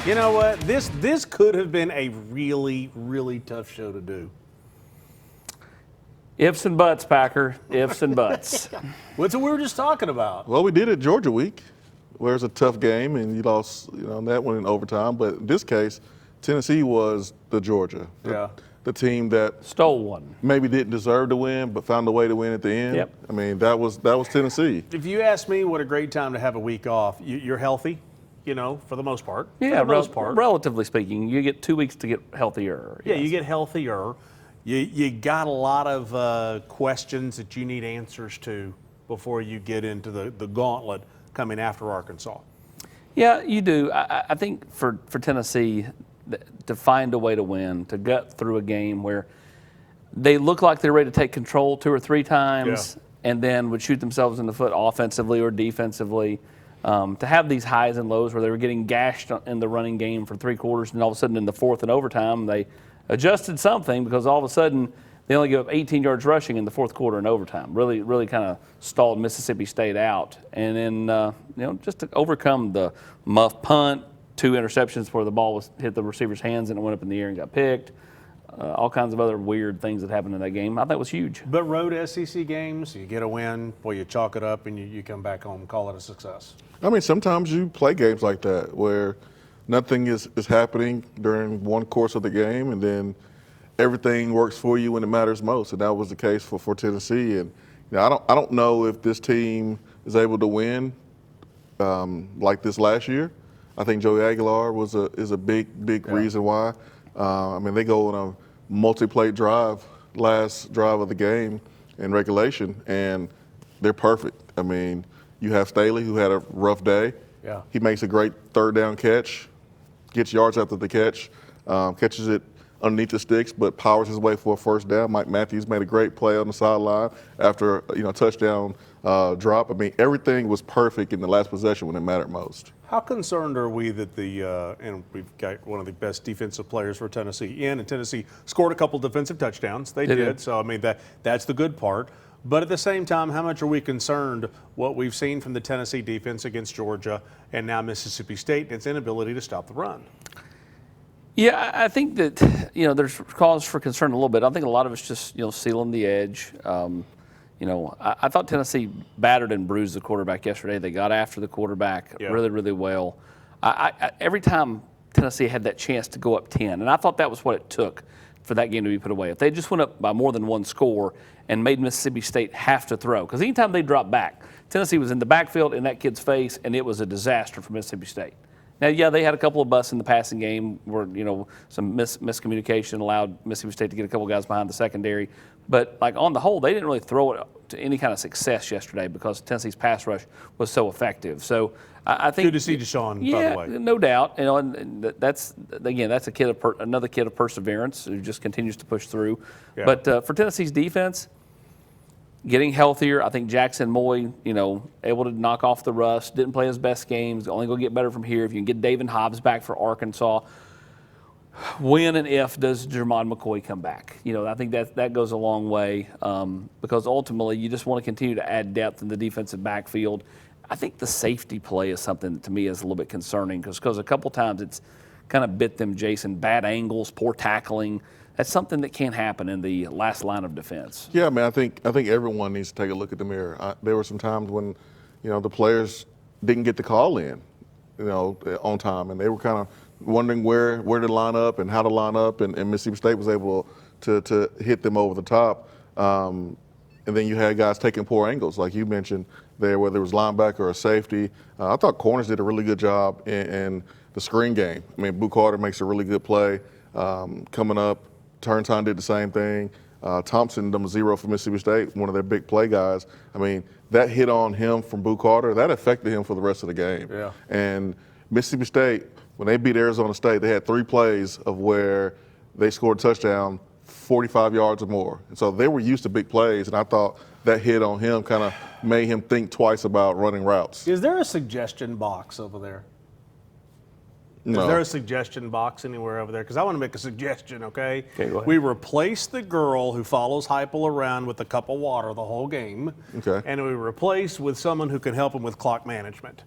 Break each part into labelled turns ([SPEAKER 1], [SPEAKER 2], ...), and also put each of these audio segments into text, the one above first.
[SPEAKER 1] You know what? This could have been a really, really tough show to do.
[SPEAKER 2] Ifs and buts, Packer. Ifs and buts.
[SPEAKER 1] What's what we were just talking about?
[SPEAKER 3] Well, we did it Georgia week, where it's a tough game and you lost, that one in overtime. But in this case, Tennessee was the Georgia. The team that
[SPEAKER 2] stole one.
[SPEAKER 3] Maybe didn't deserve to win, but found a way to win at the end.
[SPEAKER 2] Yep.
[SPEAKER 3] I mean, that was Tennessee.
[SPEAKER 1] If you ask me, what a great time to have a week off. You're healthy, for the most part.
[SPEAKER 2] Yeah,
[SPEAKER 1] for the most part.
[SPEAKER 2] Relatively speaking, you get 2 weeks to get healthier.
[SPEAKER 1] Yeah, you get healthier. You got a lot of questions that you need answers to before you get into the gauntlet coming after Arkansas.
[SPEAKER 2] Yeah, you do. I think for Tennessee, to find a way to win, to gut through a game where they look like they're ready to take control 2 or 3 times and then would shoot themselves in the foot offensively or defensively. To have these highs and lows where they were getting gashed in the running game for 3 quarters and all of a sudden in the fourth and overtime they adjusted something because all of a sudden they only give up 18 yards rushing in the fourth quarter in overtime. Really kind of stalled Mississippi State out. And then, just to overcome the muff punt, 2 interceptions where the ball hit the receiver's hands and it went up in the air and got picked. All kinds of other weird things that happened in that game. I think it was huge.
[SPEAKER 1] But road SEC games, you get a win, boy, you chalk it up and you come back home and call it a success.
[SPEAKER 3] I mean, sometimes you play games like that where nothing is happening during one course of the game and then everything works for you when it matters most. And that was the case for Tennessee. And I don't know if this team is able to win like this last year. I think Joey Aguilar is a big reason why. They go on a multi-plate drive, last drive of the game in regulation, and they're perfect. I mean, you have Staley, who had a rough day.
[SPEAKER 1] Yeah.
[SPEAKER 3] He makes a great third down catch, gets yards after the catch, catches it underneath the sticks, but powers his way for a first down. Mike Matthews made a great play on the sideline after a touchdown drop. I mean, everything was perfect in the last possession when it mattered most.
[SPEAKER 1] How concerned are we that and we've got one of the best defensive players for Tennessee and Tennessee scored a couple defensive touchdowns. They did. So, that's the good part. But at the same time, how much are we concerned what we've seen from the Tennessee defense against Georgia and now Mississippi State and its inability to stop the run?
[SPEAKER 2] Yeah, I think that, there's cause for concern a little bit. I think a lot of it's just, sealing the edge. I thought Tennessee battered and bruised the quarterback yesterday. They got after the quarterback really, really well. Every time Tennessee had that chance to go up 10, and I thought that was what it took for that game to be put away. If they just went up by more than 1 score and made Mississippi State have to throw, because anytime they dropped back, Tennessee was in the backfield in that kid's face, and it was a disaster for Mississippi State. Now, they had a couple of busts in the passing game where, some miscommunication allowed Mississippi State to get a couple guys behind the secondary. But, on the whole, they didn't really throw it to any kind of success yesterday because Tennessee's pass rush was so effective. So, I think
[SPEAKER 1] good to see Deshaun, by the way.
[SPEAKER 2] No doubt. And that's another kid of perseverance who just continues to push through. Yeah. But for Tennessee's defense, getting healthier, I think Jackson Moy, able to knock off the rust, didn't play his best games, only going to get better from here. If you can get David Hobbs back for Arkansas, when and if does Jermon McCoy come back? I think that goes a long way because ultimately you just want to continue to add depth in the defensive backfield. I think the safety play is something that to me is a little bit concerning because a couple times it's kind of bit them, Jason, bad angles, poor tackling. That's something that can't happen in the last line of defense.
[SPEAKER 3] Yeah, I think everyone needs to take a look at the mirror. There were some times when, the players didn't get the call in, on time, and they were kind of wondering where to line up and how to line up, and Mississippi State was able to hit them over the top. And then you had guys taking poor angles, like you mentioned there, whether it was linebacker or safety. I thought corners did a really good job in the screen game. Boo Carter makes a really good play coming up. Turntime did the same thing. Thompson, number 0 for Mississippi State, one of their big play guys. That hit on him from Boo Carter, that affected him for the rest of the game.
[SPEAKER 1] Yeah.
[SPEAKER 3] And Mississippi State, when they beat Arizona State, they had 3 plays of where they scored a touchdown 45 yards or more. And so they were used to big plays, and I thought that hit on him kind of made him think twice about running routes.
[SPEAKER 1] Is there a suggestion box over there?
[SPEAKER 3] No.
[SPEAKER 1] Is there a suggestion box anywhere over there? Because I want to make a suggestion, okay?
[SPEAKER 2] Okay, go ahead.
[SPEAKER 1] We replace the girl who follows Heupel around with a cup of water the whole game.
[SPEAKER 3] Okay.
[SPEAKER 1] And we replace with someone who can help him with clock management.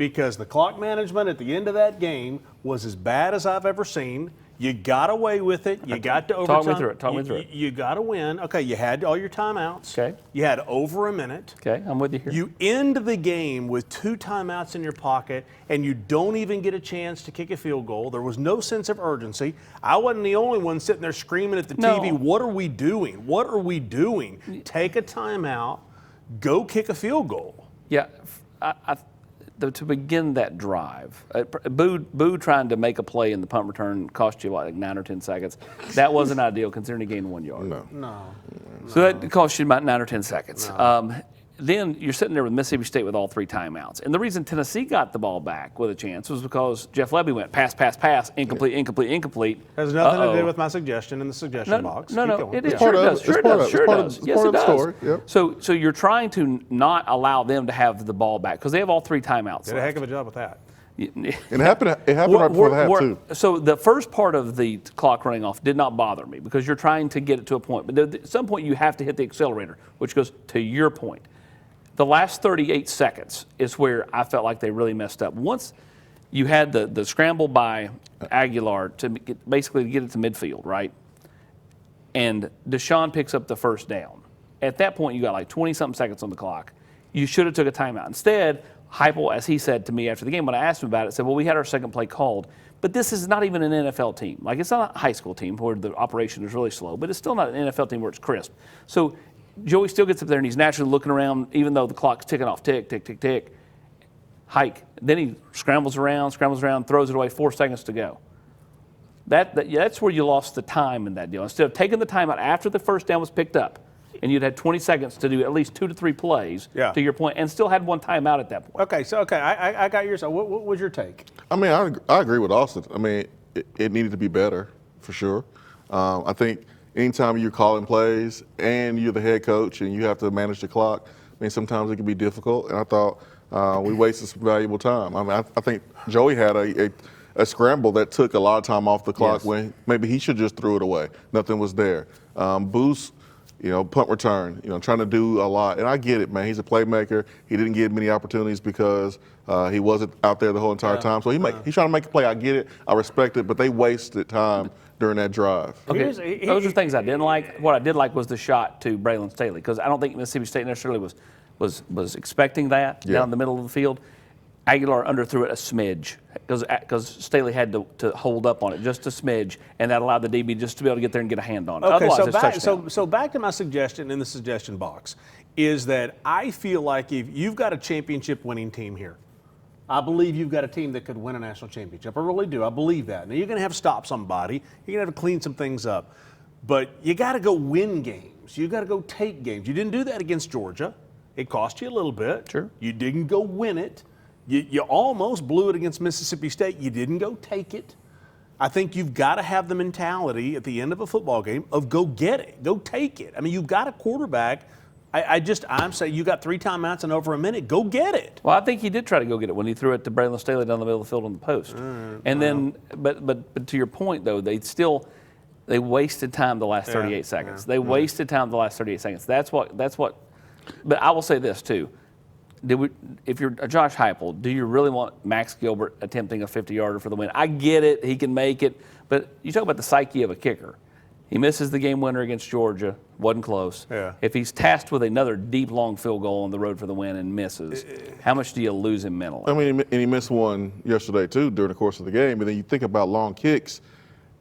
[SPEAKER 1] because the clock management at the end of that game was as bad as I've ever seen. You got away with it. You got to overtime.
[SPEAKER 2] Talk me through it.
[SPEAKER 1] You got to win. Okay, you had all your timeouts.
[SPEAKER 2] Okay.
[SPEAKER 1] You had over a minute.
[SPEAKER 2] Okay, I'm with you here.
[SPEAKER 1] You end the game with 2 timeouts in your pocket, and you don't even get a chance to kick a field goal. There was no sense of urgency. I wasn't the only one sitting there screaming at the TV, what are we doing? What are we doing? Take a timeout. Go kick a field goal.
[SPEAKER 2] Yeah, to begin that drive, Boo trying to make a play in the punt return cost you like 9 or 10 seconds. That wasn't ideal considering he gained 1 yard.
[SPEAKER 1] No.
[SPEAKER 2] So that cost you about 9 or 10 seconds. Then you're sitting there with Mississippi State with all 3 timeouts. And the reason Tennessee got the ball back with a chance was because Jeff Lebby went pass, incomplete, incomplete.
[SPEAKER 1] Has nothing to do with my suggestion in the suggestion box.
[SPEAKER 2] No, it is.
[SPEAKER 3] Sure it
[SPEAKER 2] does. Sure it does. Yes, it does.
[SPEAKER 3] Story. Yep.
[SPEAKER 2] So you're trying to not allow them to have the ball back because they have all 3 timeouts.
[SPEAKER 1] Did a heck of a job with that.
[SPEAKER 3] It happened right before the half, too.
[SPEAKER 2] So the first part of the clock running off did not bother me because you're trying to get it to a point. But at some point you have to hit the accelerator, which goes to your point. The last 38 seconds is where I felt like they really messed up. Once you had the scramble by Aguilar to basically get it to midfield, right? And Deshaun picks up the first down. At that point, you got like 20-something seconds on the clock. You should have took a timeout. Instead, Heupel, as he said to me after the game when I asked him about it, said, well, we had our second play called. But this is not even an NFL team. Like, it's not a high school team where the operation is really slow, but it's still not an NFL team where it's crisp. So Joey still gets up there and he's naturally looking around, even though the clock's ticking off, tick, tick, tick, tick. Hike. Then he scrambles around, throws it away, 4 seconds to go. That's where you lost the time in that deal. Instead of taking the time out after the first down was picked up, and you'd had 20 seconds to do at least 2 to 3 plays, to your point, and still had 1 timeout at that point.
[SPEAKER 1] Okay, I got yours. What was your take?
[SPEAKER 3] I mean, I agree with Austin. I mean, it needed to be better, for sure. I think anytime you're calling plays and you're the head coach and you have to manage the clock, I mean, sometimes it can be difficult. And I thought we wasted some valuable time. I mean, I think Joey had a scramble that took a lot of time off the clock when maybe he should just threw it away. Nothing was there. Boost, punt return, trying to do a lot. And I get it, man. He's a playmaker. He didn't get many opportunities because he wasn't out there the whole entire time. So he's trying to make a play. I get it. I respect it. But they wasted time during that drive.
[SPEAKER 2] Okay, those are things I didn't like. What I did like was the shot to Braylon Staley because I don't think Mississippi State necessarily was expecting that down the middle of the field. Aguilar underthrew it a smidge because Staley had to hold up on it just a smidge, and that allowed the DB just to be able to get there and get a hand on it.
[SPEAKER 1] Okay,
[SPEAKER 2] Otherwise,
[SPEAKER 1] so back to my suggestion in the suggestion box is that I feel like if you've got a championship winning team here, I believe you've got a team that could win a national championship. I really do. I believe that. Now, you're going to have to stop somebody. You're going to have to clean some things up. But you got to go win games. You got to go take games. You didn't do that against Georgia. It cost you a little bit.
[SPEAKER 2] Sure.
[SPEAKER 1] You didn't go win it. You almost blew it against Mississippi State. You didn't go take it. I think you've got to have the mentality at the end of a football game of go get it, go take it. I mean, you've got a quarterback. I'm saying you got 3 timeouts in over a minute. Go get it.
[SPEAKER 2] Well, I think he did try to go get it when he threw it to Braylon Staley down the middle of the field on the post. Then, but to your point though, they wasted time the last 38 seconds. They wasted time the last 38 seconds. That's what. But I will say this too. If you're Josh Heupel, do you really want Max Gilbert attempting a 50-yarder for the win? I get it. He can make it. But you talk about the psyche of a kicker. He misses the game winner against Georgia. Wasn't close.
[SPEAKER 1] Yeah.
[SPEAKER 2] If he's tasked with another deep, long field goal on the road for the win and misses, how much do you lose him mentally?
[SPEAKER 3] I mean, and he missed one yesterday, too, during the course of the game. And then you think about long kicks,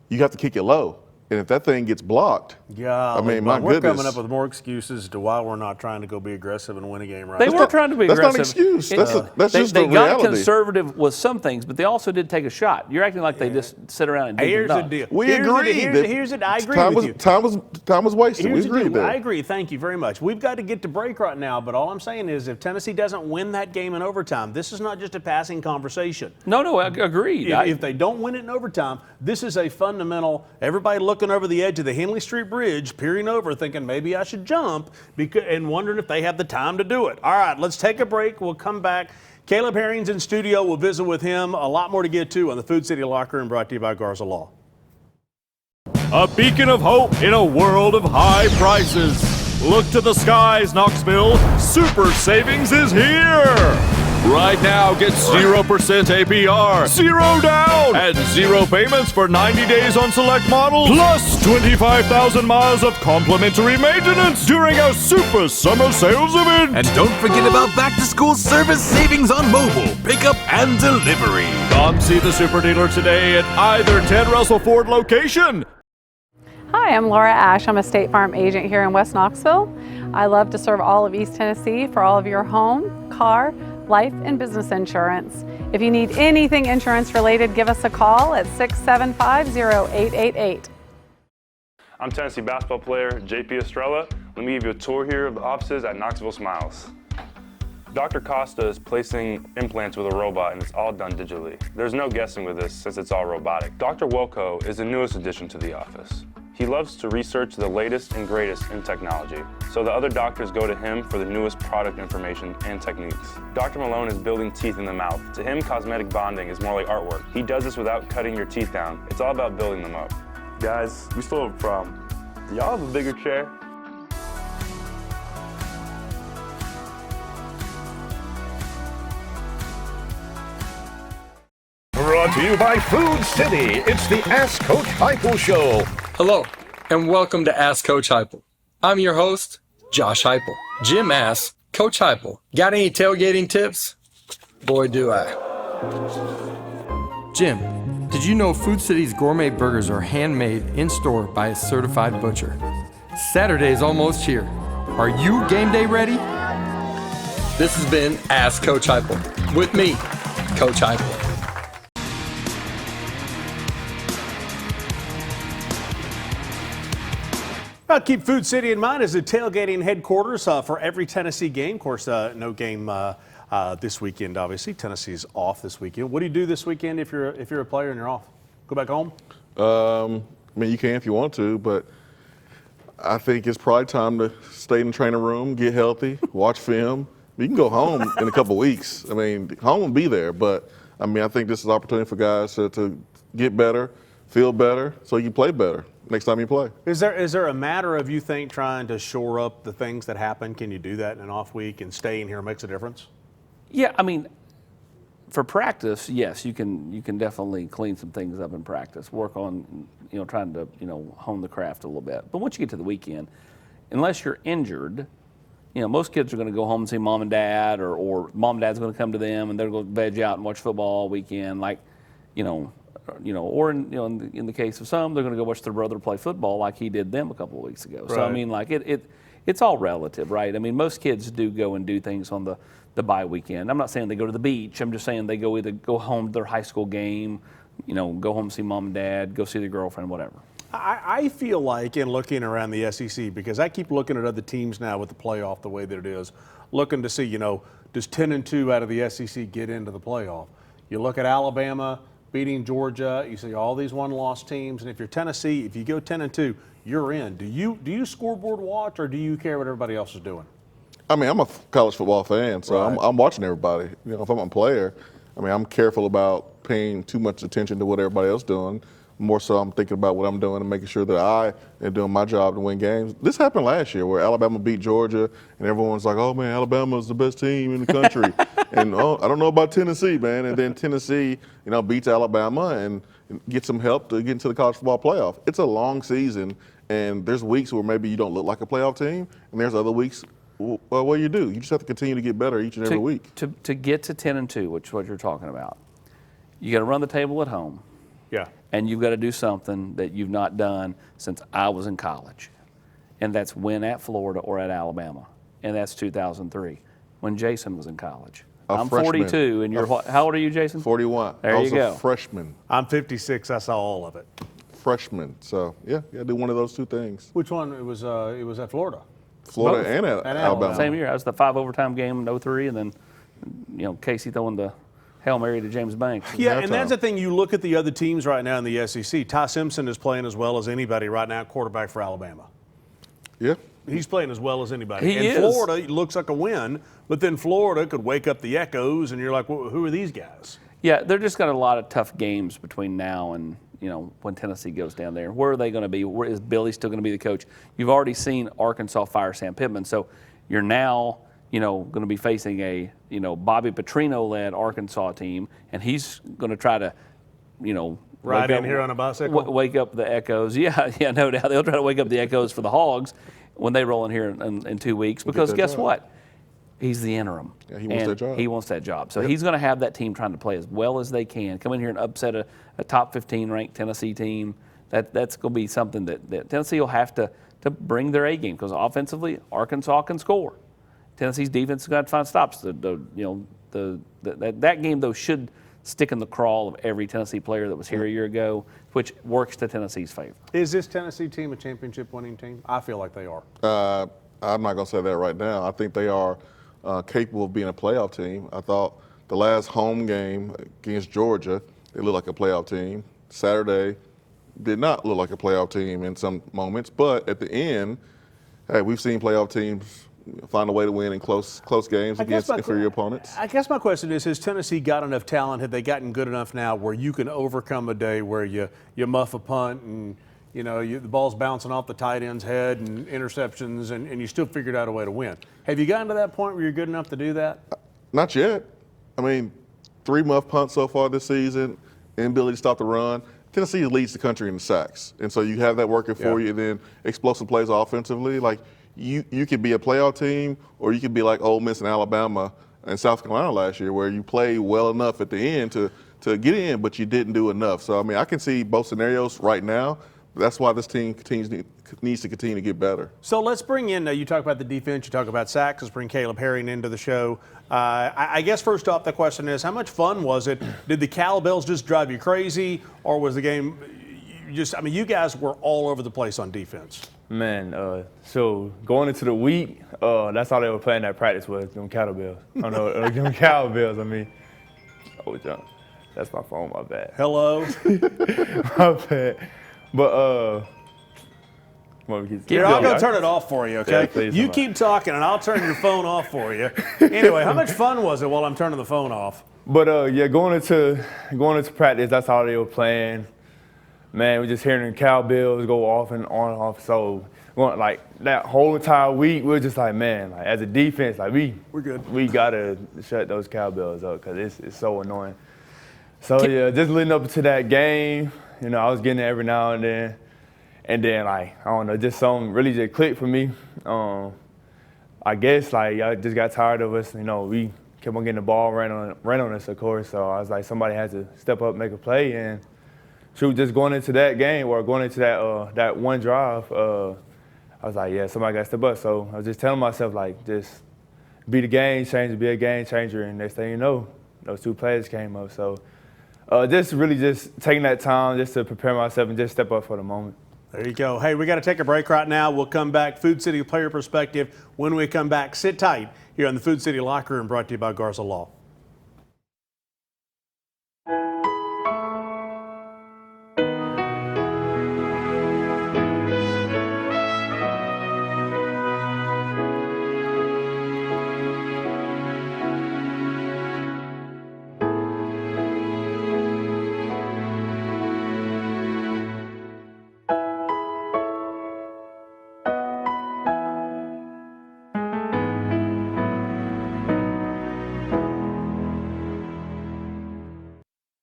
[SPEAKER 3] you have to kick it low. And if that thing gets blocked, I mean, my
[SPEAKER 1] we're
[SPEAKER 3] goodness.
[SPEAKER 1] coming up with more excuses to why we're not trying to go be aggressive and win a game right
[SPEAKER 2] They
[SPEAKER 1] now.
[SPEAKER 2] were trying to be aggressive.
[SPEAKER 3] That's not an excuse. That's just the
[SPEAKER 2] reality. They got
[SPEAKER 3] reality.
[SPEAKER 2] conservative with some things, but they also did take a shot. You're acting like they just sit around and do
[SPEAKER 1] Here's the
[SPEAKER 2] nothing.
[SPEAKER 1] deal.
[SPEAKER 3] We agreed.
[SPEAKER 1] I agree with you.
[SPEAKER 3] Time was wasted.
[SPEAKER 1] Here's
[SPEAKER 3] We
[SPEAKER 1] the
[SPEAKER 3] agreed
[SPEAKER 1] deal.
[SPEAKER 3] there.
[SPEAKER 1] I agree. Thank you very much. We've got to get to break right now, but all I'm saying is if Tennessee doesn't win that game in overtime, this is not just a passing conversation.
[SPEAKER 2] No, I agreed.
[SPEAKER 1] If they don't win it in overtime, this is a fundamental, everybody looking over the edge of the Henley Street Bridge, peering over, thinking maybe I should jump and wondering if they have the time to do it. All right, let's take a break. We'll come back. Caleb Herring's in studio. We'll visit with him. A lot more to get to on the Food City Locker Room, brought to you by Garza Law.
[SPEAKER 4] A beacon of hope in a world of high prices. Look to the skies, Knoxville. Super savings is here. Right Right now, get 0% APR, 0 down, and 0 payments for 90 days on select models, plus 25,000 miles of complimentary maintenance during our Super Summer Sales event.
[SPEAKER 5] And don't forget about back-to-school service savings on mobile, pickup, and delivery.
[SPEAKER 4] Come see the Super Dealer today at either Ted Russell Ford location.
[SPEAKER 6] Hi, I'm Laura Ash. I'm a State Farm agent here in West Knoxville. I love to serve all of East Tennessee for all of your home, car, life, and business insurance. If you need anything insurance related, give us a call at 675-0888.
[SPEAKER 7] I'm Tennessee basketball player JP Estrella. Let me give you a tour here of the offices at Knoxville Smiles. Dr. Costa is placing implants with a robot, and it's all done digitally. There's no guessing with this since it's all robotic. Dr. Wilco is the newest addition to the office. He loves to research the latest and greatest in technology, so the other doctors go to him for the newest product information and techniques. Dr. Malone is building teeth in the mouth. To him, cosmetic bonding is more like artwork. He does this without cutting your teeth down. It's all about building them up. Guys, we still have a problem. Do y'all have a bigger chair?
[SPEAKER 8] Brought to you by Food City. It's the Ask Coach Heupel Show.
[SPEAKER 9] Hello, and welcome to Ask Coach Heupel. I'm your host, Josh Heupel. Jim asks, Coach Heupel, got any tailgating tips? Boy, do I.
[SPEAKER 10] Jim, did you know Food City's gourmet burgers are handmade in-store by a certified butcher? Saturday is almost here. Are you game day ready?
[SPEAKER 9] This has been Ask Coach Heupel with me, Coach Heupel.
[SPEAKER 1] Keep Food City in mind as the tailgating headquarters for every Tennessee game. Of course, no game this weekend. Obviously, Tennessee's off this weekend. What do you do this weekend if you're a player and you're off? Go back home?
[SPEAKER 3] I mean, you can if you want to, but I think it's probably time to stay in the training room, get healthy, watch film. You can go home in a couple weeks. I mean, home will be there, but I mean, I think this is an opportunity for guys to get better, feel better, so you can play better next time you play.
[SPEAKER 1] Is there a matter of, you think, trying to shore up the things that happen? Can you do that in an off week, and staying here makes a difference?
[SPEAKER 2] Yeah, I mean, for practice, yes, you can definitely clean some things up in practice. Work on, trying to, hone the craft a little bit. But once you get to the weekend, unless you're injured, most kids are going to go home and see mom and dad, or mom and dad's going to come to them and they're going to veg out and watch football all weekend, or in the case of some, they're going to go watch their brother play football like he did them a couple of weeks ago. Right. So I mean, like it's all relative, right? I mean, most kids do go and do things on the bye weekend. I'm not saying they go to the beach. I'm just saying they either go home to their high school game, go home and see mom and dad, go see their girlfriend, whatever.
[SPEAKER 1] I feel like, in looking around the SEC, because I keep looking at other teams now with the playoff the way that it is, looking to see, does 10-2 out of the SEC get into the playoff? You look at Alabama beating Georgia, you see all these one-loss teams, and if you're Tennessee, if you go 10-2, you're in. Do you scoreboard watch, or do you care what everybody else is doing?
[SPEAKER 3] I mean, I'm a college football fan, so
[SPEAKER 1] Right.
[SPEAKER 3] I'm watching everybody. If I'm a player, I mean, I'm careful about paying too much attention to what everybody else is doing. More so, I'm thinking about what I'm doing and making sure that I am doing my job to win games. This happened last year where Alabama beat Georgia, and everyone's like, oh, man, Alabama's the best team in the country. And I don't know about Tennessee, man. And then Tennessee, beats Alabama and gets some help to get into the college football playoff. It's a long season, and there's weeks where maybe you don't look like a playoff team, and there's other weeks where you do. You just have to continue to get better each and every week.
[SPEAKER 2] To get to 10-2, which is what you're talking about, you got to run the table at home.
[SPEAKER 1] Yeah.
[SPEAKER 2] And you've got to do something that you've not done since I was in college. And that's win at Florida or at Alabama. And that's 2003, when Jason was in college. I'm
[SPEAKER 3] freshman.
[SPEAKER 2] 42, and how old are you, Jason?
[SPEAKER 3] 41.
[SPEAKER 2] There
[SPEAKER 3] I
[SPEAKER 2] you
[SPEAKER 3] was
[SPEAKER 2] go.
[SPEAKER 3] a freshman.
[SPEAKER 1] I'm 56. I saw all of it.
[SPEAKER 3] Freshman. So, yeah, you got to do one of those two things.
[SPEAKER 1] Which one? It was at Florida.
[SPEAKER 3] Florida
[SPEAKER 2] Both.
[SPEAKER 3] and at
[SPEAKER 1] And
[SPEAKER 3] Alabama.
[SPEAKER 2] Same year. I was the 5 overtime game in 03, and then, Casey throwing the Hail Mary to James Banks.
[SPEAKER 1] Yeah, and that's the thing. You look at the other teams right now in the SEC. Ty Simpson is playing as well as anybody right now, quarterback for Alabama.
[SPEAKER 3] Yeah.
[SPEAKER 1] He's playing as well as anybody.
[SPEAKER 2] He is.
[SPEAKER 1] Florida, it looks like a win, but then Florida could wake up the echoes, and you're like, well, who are these guys?
[SPEAKER 2] Yeah, they're just got a lot of tough games between now and, when Tennessee goes down there. Where are they going to be? Is Billy still going to be the coach? You've already seen Arkansas fire Sam Pittman, so you're now going to be facing a, Bobby Petrino-led Arkansas team, and he's going to try to,
[SPEAKER 1] Ride in here on a bicycle?
[SPEAKER 2] Wake up the Echoes. Yeah, no doubt. They'll try to wake up the Echoes for the Hogs when they roll in here in 2 weeks, because guess what? He's the interim.
[SPEAKER 3] Yeah, he wants that job.
[SPEAKER 2] He wants that job. So he's going to have that team trying to play as well as they can, come in here and upset a top 15 ranked Tennessee team. That's going to be something that Tennessee will have to bring their A game, because offensively, Arkansas can score. Tennessee's defense is going to have to find stops. That game, though, should stick in the crawl of every Tennessee player that was here a year ago, which works to Tennessee's favor.
[SPEAKER 1] Is this Tennessee team a championship-winning team? I feel like they are.
[SPEAKER 3] I'm not going to say that right now. I think they are capable of being a playoff team. I thought the last home game against Georgia, they looked like a playoff team. Saturday did not look like a playoff team in some moments, but at the end, hey, we've seen playoff teams find a way to win in close games against inferior opponents.
[SPEAKER 1] I guess my question is, has Tennessee got enough talent? Have they gotten good enough now where you can overcome a day where you muff a punt and the ball's bouncing off the tight end's head and interceptions, and you still figured out a way to win? Have you gotten to that point where you're good enough to do that?
[SPEAKER 3] Not yet. I mean, 3 muff punts so far this season, inability to stop the run. Tennessee leads the country in sacks, and so you have that working for you, and then explosive plays offensively. Like, you could be a playoff team, or you could be like Ole Miss and Alabama and South Carolina last year, where you play well enough at the end to get in, but you didn't do enough. So, I mean, I can see both scenarios right now. That's why this team needs to continue to get better.
[SPEAKER 1] So let's bring in, you talk about the defense, you talk about sacks, let's bring Caleb Herring into the show. I guess first off, the question is, how much fun was it? Did the cowbells just drive you crazy, or was the game you guys were all over the place on defense?
[SPEAKER 11] Man, so going into the week, that's all they were playing at practice was them cowbells. I know, them cowbells, that's my phone, my bad.
[SPEAKER 1] Hello?
[SPEAKER 11] My bad. But,
[SPEAKER 1] here, I'll go turn it off for you, okay?
[SPEAKER 11] Yeah, please,
[SPEAKER 1] you keep talking, and I'll turn your phone off for you. Anyway, how much fun was it while I'm turning the phone off?
[SPEAKER 11] But, going into practice, that's all they were playing. Man, we're just hearing the cowbells go off and on and off. So, like, that whole entire week, we're just like, man, like, as a defense, like, we're good. We got to shut those cowbells up, because it's so annoying. So, yeah, just leading up to that game, I was getting it every now and then. And then, like, I don't know, just something really just clicked for me. I guess, like, I just got tired of us. We kept on getting the ball ran on us, of course. So I was like, somebody had to step up, make a play. And shoot, just going into that game, or going into that one drive, I was like, yeah, somebody got to step up. So I was just telling myself, like, just be the game changer, be a game changer. And next thing you know, those 2 plays came up. So just really just taking that time just to prepare myself and just step up for the moment.
[SPEAKER 1] There you go. Hey, we got to take a break right now. We'll come back. Food City Player Perspective. When we come back, sit tight here on the Food City Locker Room, brought to you by Garza Law.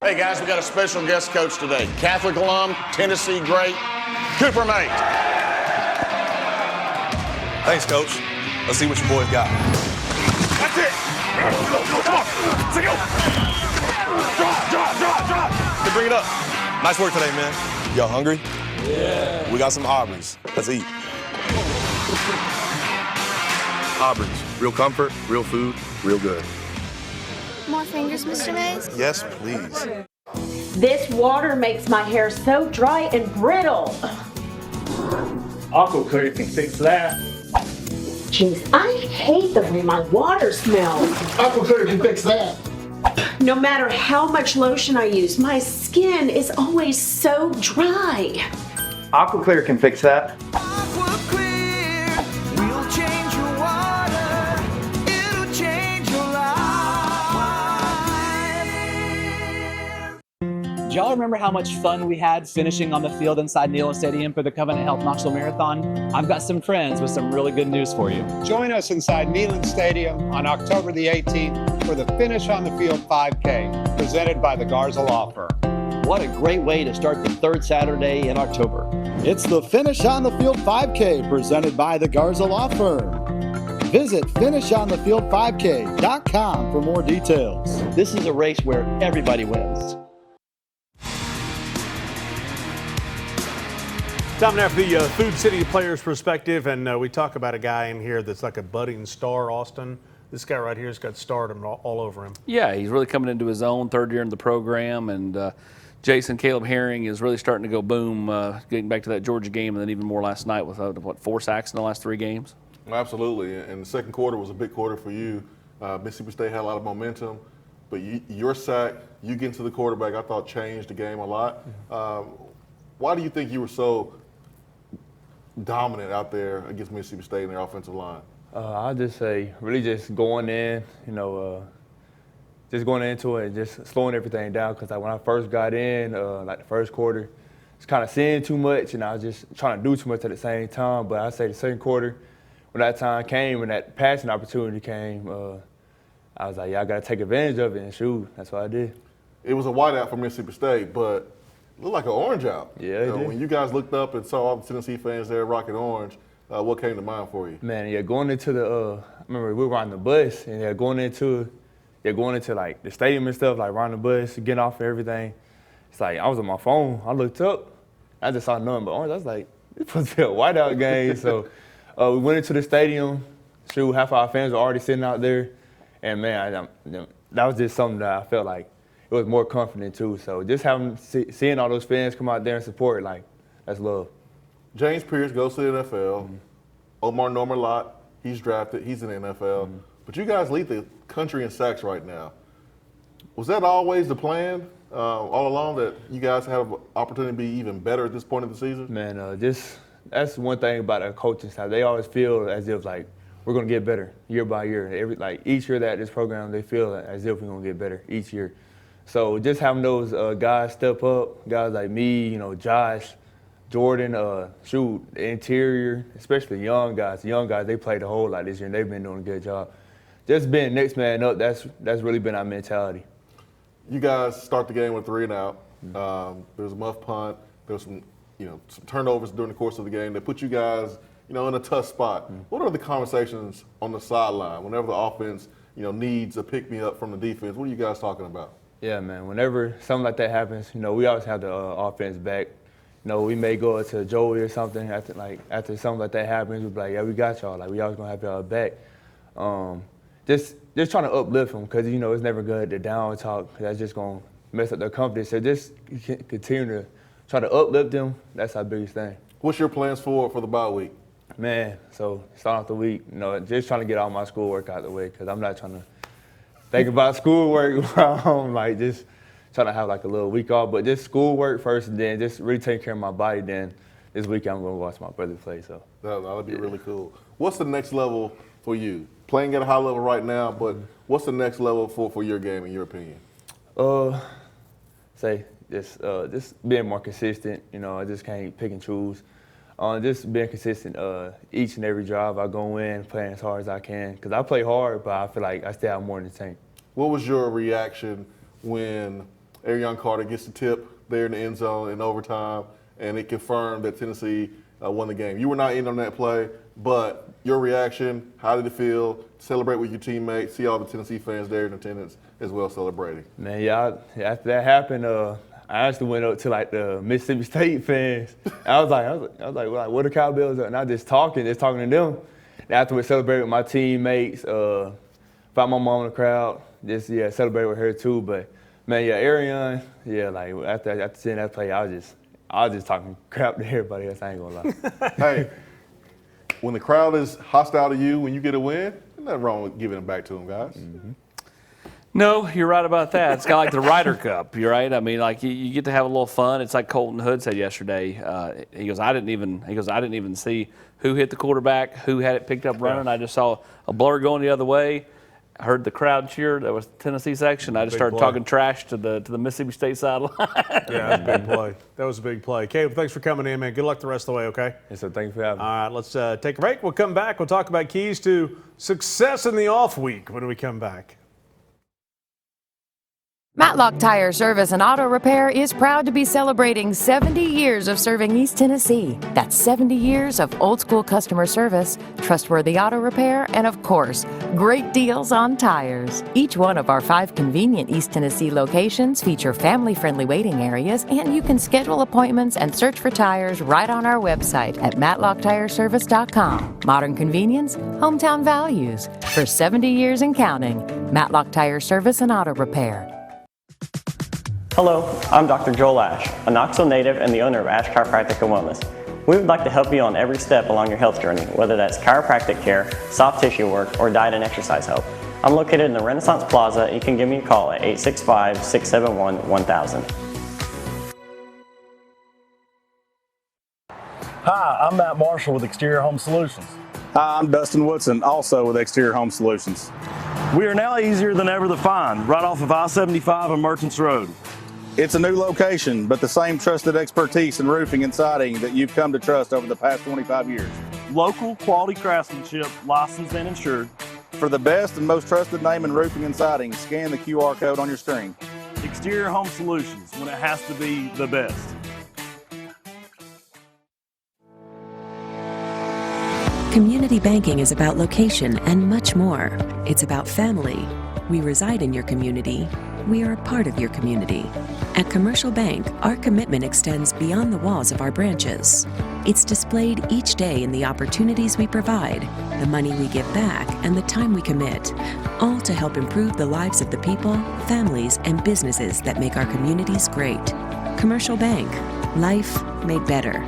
[SPEAKER 12] Hey guys, we got a special guest coach today. Catholic alum, Tennessee great, Cooper Mate.
[SPEAKER 13] Thanks, Coach. Let's see what your boys got.
[SPEAKER 12] That's it. Come on. Let's go. Drop.
[SPEAKER 13] Hey, bring it up. Nice work today, man. Y'all hungry? Yeah. We got some Auburn's. Let's eat. Auburn's. Real comfort, real food, real good.
[SPEAKER 14] More fingers, Mr. Mays?
[SPEAKER 13] Yes, please.
[SPEAKER 15] This water makes my hair so dry and brittle.
[SPEAKER 16] Aqua Clear can fix that.
[SPEAKER 15] Jeez, I hate the way my water smells.
[SPEAKER 16] Aqua Clear can fix that.
[SPEAKER 15] No matter how much lotion I use, my skin is always so dry.
[SPEAKER 16] Aqua Clear can fix that.
[SPEAKER 17] Do y'all remember how much fun we had finishing on the field inside Neyland Stadium for the Covenant Health Knoxville Marathon? I've got some friends with some really good news for you.
[SPEAKER 18] Join us inside Neyland Stadium on October the 18th for the Finish on the Field 5K, presented by the Garza Law Firm.
[SPEAKER 19] What a great way to start the third Saturday in October.
[SPEAKER 20] It's the Finish on the Field 5K, presented by the Garza Law Firm. Visit finishonthefieldvk.com for more details.
[SPEAKER 19] This is a race where everybody wins.
[SPEAKER 1] Time now for the Food City Players Perspective, and we talk about a guy in here that's like a budding star, Austin. This guy right here has got stardom all over him.
[SPEAKER 2] Yeah, he's really coming into his own, third year in the program, and Caleb Herring is really starting to go boom, getting back to that Georgia game, and then even more last night with, 4 sacks in the last 3 games?
[SPEAKER 3] Absolutely, and the second quarter was a big quarter for you. Mississippi State had a lot of momentum, but your sack, you getting to the quarterback, I thought changed the game a lot. Why do you think you were so dominant out there against Mississippi State in their offensive line?
[SPEAKER 11] I'll just say really just going in, just going into it and just slowing everything down. Because when I first got in, the first quarter, just kind of seeing too much, and I was just trying to do too much at the same time. But I'd say the second quarter, when that time came and that passing opportunity came, I was like, yeah, I got to take advantage of it and shoot. That's what I did.
[SPEAKER 3] It was a whiteout for Mississippi State, but it looked like an orange out.
[SPEAKER 11] Yeah, it did.
[SPEAKER 3] When you guys looked up and saw all the Tennessee fans there rocking orange, what came to mind for you?
[SPEAKER 11] Man, yeah, going into the, I remember we were on the bus, and going into like the stadium and stuff, like riding the bus, getting off and everything. It's like I was on my phone. I looked up, I just saw nothing but orange. I was like, it's supposed to be a whiteout game. So we went into the stadium. Shoot, half our fans were already sitting out there, and man, that was just something that I felt like it was more confident too. So just seeing all those fans come out there and support, like, that's love.
[SPEAKER 3] James Pierce goes to the NFL. Omar Norman-Lott, he's drafted. He's in the NFL. But you guys lead the country in sacks right now. Was that always the plan all along, that you guys have an opportunity to be even better at this point of the season?
[SPEAKER 11] Man, that's one thing about our coaching staff. They always feel as if, like, we're going to get better year by year. Each year that this program, they feel as if we're going to get better each year. So just having those guys step up, guys like me, Josh, Jordan, the interior, especially young guys. The young guys, they played the whole lot this year, and they've been doing a good job. Just being next man up, that's really been our mentality.
[SPEAKER 3] You guys start the game with 3 and out. There was a muff punt. There was some turnovers during the course of the game that put you guys, in a tough spot. What are the conversations on the sideline whenever the offense, needs a pick-me-up from the defense? What are you guys talking about?
[SPEAKER 11] Yeah, man. Whenever something like that happens, we always have the offense back. We may go to Joey or something after something like that happens. We'll be like, yeah, we got y'all. Like, we always gonna have y'all back. Just trying to uplift them, because it's never good to down talk. That's just gonna mess up their confidence. So just continue to try to uplift them. That's our biggest thing.
[SPEAKER 3] What's your plans for the bye week?
[SPEAKER 11] Man, so starting off the week, just trying to get all my schoolwork out of the way, because I'm not trying to think about schoolwork while I'm home, like just trying to have like a little week off, but just schoolwork first, and then just really taking care of my body. Then this weekend I'm going to watch my brother play. So
[SPEAKER 3] that'll be really cool. What's the next level for you? Playing at a high level right now, but what's the next level for your game, in your opinion?
[SPEAKER 11] Just being more consistent. I just can't pick and choose. Just being consistent each and every drive I go in, playing as hard as I can. Because I play hard, but I feel like I still have more in the tank.
[SPEAKER 3] What was your reaction when Arion Carter gets the tip there in the end zone in overtime, and it confirmed that Tennessee won the game? You were not in on that play, but your reaction, how did it feel? Celebrate with your teammates, see all the Tennessee fans there in attendance as well celebrating.
[SPEAKER 11] Man, yeah, after that happened, I actually went up to like the Mississippi State fans. I was like, what are Cowbells? And I just talking to them. And after we celebrated with my teammates, found my mom in the crowd, just celebrate with her too. But man, Arion, like after seeing that play, I was just talking crap to everybody else. I ain't gonna lie.
[SPEAKER 3] Hey, when the crowd is hostile to you when you get a win, there's nothing wrong with giving it back to them, guys.
[SPEAKER 11] Mm-hmm.
[SPEAKER 2] No, you're right about that. It's kind of like the Ryder Cup. You're right. I mean, like you get to have a little fun. It's like Colton Hood said yesterday. He goes, I didn't even see who hit the quarterback, who had it picked up running. I just saw a blur going the other way. I heard the crowd cheer. That was the Tennessee section. I just started talking trash to the Mississippi State sideline.
[SPEAKER 1] Yeah, that's a big play. That was a big play. Caleb, thanks for coming in, man. Good luck the rest of the way, okay?
[SPEAKER 11] Yes, sir. Thank you for having me.
[SPEAKER 1] All right, let's take a break. We'll come back. We'll talk about keys to success in the off week when we come back.
[SPEAKER 21] Matlock Tire Service and Auto Repair is proud to be celebrating 70 years of serving East Tennessee. That's 70 years of old school customer service, trustworthy auto repair, and of course, great deals on tires. Each one of our 5 convenient East Tennessee locations feature family-friendly waiting areas, and you can schedule appointments and search for tires right on our website at matlocktireservice.com. Modern convenience, hometown values. For 70 years and counting, Matlock Tire Service and Auto Repair.
[SPEAKER 22] Hello, I'm Dr. Joel Ash, a Knoxville native and the owner of Ash Chiropractic and Wellness. We would like to help you on every step along your health journey, whether that's chiropractic care, soft tissue work, or diet and exercise help. I'm located in the Renaissance Plaza. You can give me a call at 865-671-1000.
[SPEAKER 23] Hi, I'm Matt Marshall with Exterior Home Solutions.
[SPEAKER 24] Hi, I'm Dustin Woodson, also with Exterior Home Solutions.
[SPEAKER 23] We are now easier than ever to find, right off of I-75 and Merchants Road.
[SPEAKER 24] It's a new location, but the same trusted expertise in roofing and siding that you've come to trust over the past 25 years.
[SPEAKER 23] Local quality craftsmanship, licensed and insured.
[SPEAKER 24] For the best and most trusted name in roofing and siding, scan the QR code on your screen.
[SPEAKER 23] Exterior Home Solutions, when it has to be the best.
[SPEAKER 25] Community banking is about location and much more. It's about family. We reside in your community. We are a part of your community. At Commercial Bank, our commitment extends beyond the walls of our branches. It's displayed each day in the opportunities we provide, the money we give back, and the time we commit, all to help improve the lives of the people, families, and businesses that make our communities great. Commercial Bank, life made better.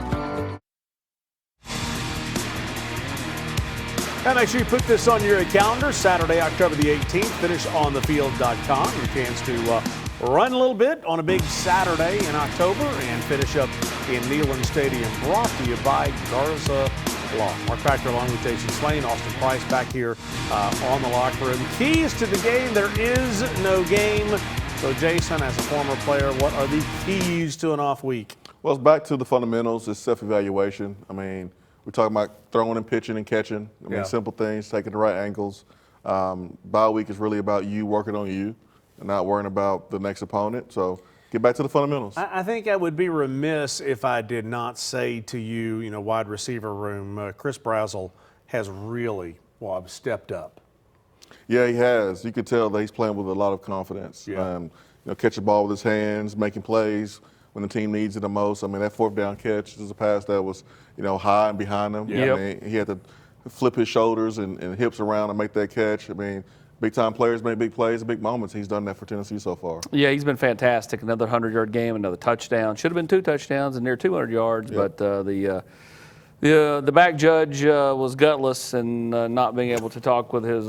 [SPEAKER 1] Now make sure you put this on your calendar, Saturday, October the 18th, finishonthefield.com. Your chance to run a little bit on a big Saturday in October and finish up in Neyland Stadium, brought to you by Garza Law. Mark Factor along with Jason Slane, Austin Price back here on the locker room. Keys to the game, there is no game. So Jason, as a former player, what are the keys to an off week?
[SPEAKER 3] Well, it's back to the fundamentals. It's self-evaluation. I mean, we're talking about throwing and pitching and catching. I mean, simple things, taking the right angles. Bye week is really about you working on you and not worrying about the next opponent. So get back to the fundamentals.
[SPEAKER 1] I think I would be remiss if I did not say to you, wide receiver room, Chris Brazzell has really stepped up.
[SPEAKER 3] Yeah, he has. You could tell that he's playing with a lot of confidence.
[SPEAKER 1] Yeah.
[SPEAKER 3] Catch the ball with his hands, making plays when the team needs it the most. I mean, that 4th down catch is a pass that was, high and behind him.
[SPEAKER 1] Yep.
[SPEAKER 3] I mean, he had to flip his shoulders and hips around and make that catch. I mean, big-time players make big plays, big moments. He's done that for Tennessee so far.
[SPEAKER 2] Yeah, he's been fantastic. Another 100-yard game, another touchdown. Should have been 2 touchdowns and near 200 yards, but the back judge was gutless and not being able to talk with his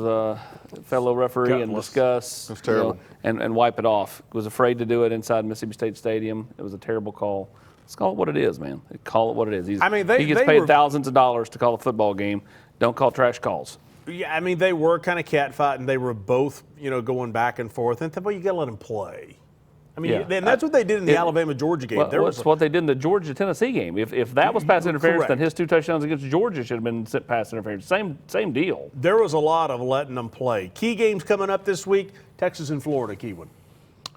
[SPEAKER 2] fellow referee and discuss.
[SPEAKER 3] That's terrible.
[SPEAKER 2] And wipe it off. Was afraid to do it inside Mississippi State Stadium. It was a terrible call. Let's call it what it is, man. Call it what it is. He gets paid thousands of dollars to call a football game. Don't call trash calls.
[SPEAKER 1] Yeah, I mean, they were kind of catfighting. They were both, going back and forth. And you got to let them play. I mean, and that's what they did in the Alabama-Georgia game.
[SPEAKER 2] Well, that's what they did in the Georgia-Tennessee game. If that was pass interference, then his 2 touchdowns against Georgia should have been pass interference. Same deal.
[SPEAKER 1] There was a lot of letting them play. Key games coming up this week, Texas and Florida, key one.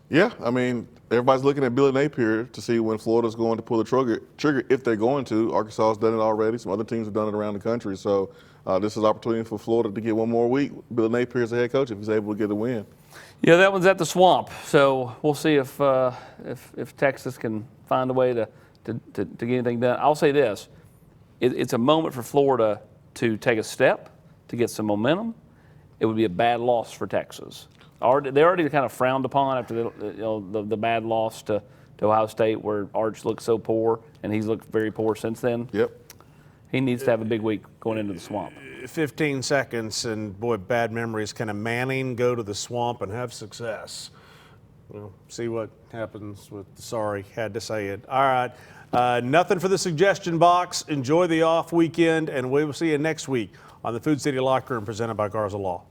[SPEAKER 3] Yeah, I mean, everybody's looking at Billy Napier to see when Florida's going to pull the trigger if they're going to. Arkansas has done it already. Some other teams have done it around the country. So this is an opportunity for Florida to get one more week. Billy Napier is the head coach if he's able to get a win.
[SPEAKER 2] Yeah, that one's at the Swamp. So we'll see if Texas can find a way to get anything done. I'll say this. It's a moment for Florida to take a step, to get some momentum. It would be a bad loss for Texas. They already kind of frowned upon after the bad loss to Ohio State, where Arch looked so poor, and he's looked very poor since then.
[SPEAKER 3] Yep.
[SPEAKER 2] He needs to have a big week going into the Swamp.
[SPEAKER 1] 15 seconds, and boy, bad memories. Can a Manning go to the Swamp and have success? Well, see what happens with sorry, had to say it. All right, nothing for the suggestion box. Enjoy the off weekend, and we will see you next week on the Food City Locker Room presented by Garza Law.